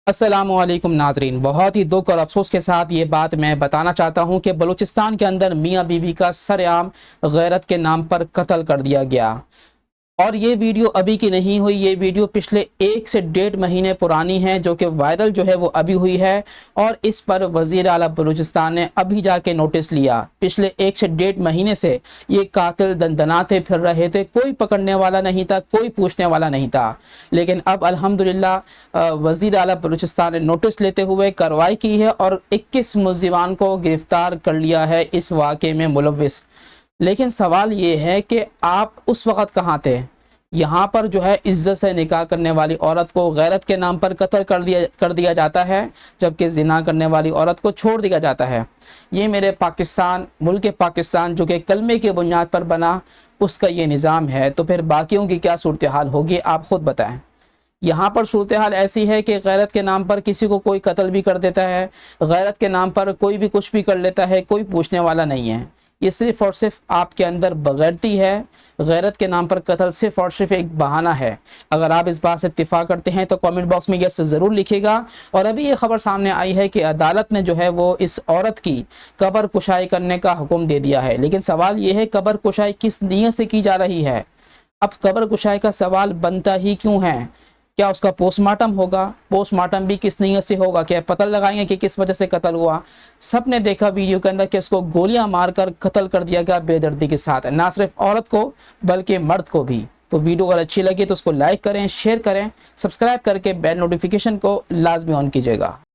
अस्सलामुअलैकुम नाजरीन, बहुत ही दुख और अफसोस के साथ ये बात मैं बताना चाहता हूँ कि बलूचिस्तान के अंदर मियाँ बीवी का सरेआम गैरत के नाम पर कत्ल कर दिया गया। और ये वीडियो अभी की नहीं हुई, ये वीडियो पिछले 1 से 1.5 महीने पुरानी है, जो कि वायरल जो है वो अभी हुई है। और इस पर वज़ीर आला बलूचिस्तान ने अभी जाके नोटिस लिया। पिछले 1 से 1.5 महीने से ये कातिल दंदनाते फिर रहे थे, कोई पकड़ने वाला नहीं था, कोई पूछने वाला नहीं था। लेकिन अब अल्हम्दुलिल्लाह वज़ीर आला बलूचिस्तान ने नोटिस लेते हुए कार्रवाई की है और 21 मुल्ज़िमान को गिरफ़्तार कर लिया है इस वाक़े में मुलव्विस। लेकिन सवाल ये है कि आप उस वक़्त कहाँ थे? यहाँ पर जो है इज्जत से निकाह करने वाली औरत को गैरत के नाम पर कत्ल कर दिया जाता है, जबकि ज़िना करने वाली औरत को छोड़ दिया जाता है। ये मेरे पाकिस्तान, मुल्क पाकिस्तान जो कि कलमे की बुनियाद पर बना, उसका ये निज़ाम है। तो फिर बाकियों की क्या सूरत हाल होगी, आप ख़ुद बताएँ। यहाँ पर सूरत हाल ऐसी है कि गैरत के नाम पर किसी को कोई कत्ल भी कर देता है, गैरत के नाम पर कोई भी कुछ भी कर लेता है, कोई पूछने वाला नहीं है। ये सिर्फ़ और सिर्फ आपके अंदर बगैरती है। गैरत के नाम पर कत्ल सिर्फ़ और सिर्फ एक बहाना है। अगर आप इस बात से इत्तिफ़ाक़ करते हैं तो कमेंट बॉक्स में यस ज़रूर लिखिएगा। और अभी ये ख़बर सामने आई है कि अदालत ने जो है वो इस औरत की कब्र कुशाई करने का हुक्म दे दिया है। लेकिन सवाल ये है, कब्र कुशाई किस नीयत से की जा रही है? अब कब्र कुशाई का सवाल बनता ही क्यों है? क्या उसका पोस्टमार्टम होगा? पोस्टमार्टम भी किस नीयत से होगा? क्या पता लगाएंगे कि किस वजह से कत्ल हुआ? सब ने देखा वीडियो के अंदर कि उसको गोलियां मारकर कत्ल कर दिया गया बेदर्दी के साथ, ना सिर्फ औरत को बल्कि मर्द को भी। तो वीडियो अगर अच्छी लगी तो उसको लाइक करें, शेयर करें, सब्सक्राइब करके बेल नोटिफिकेशन को लाजमी ऑन कीजिएगा।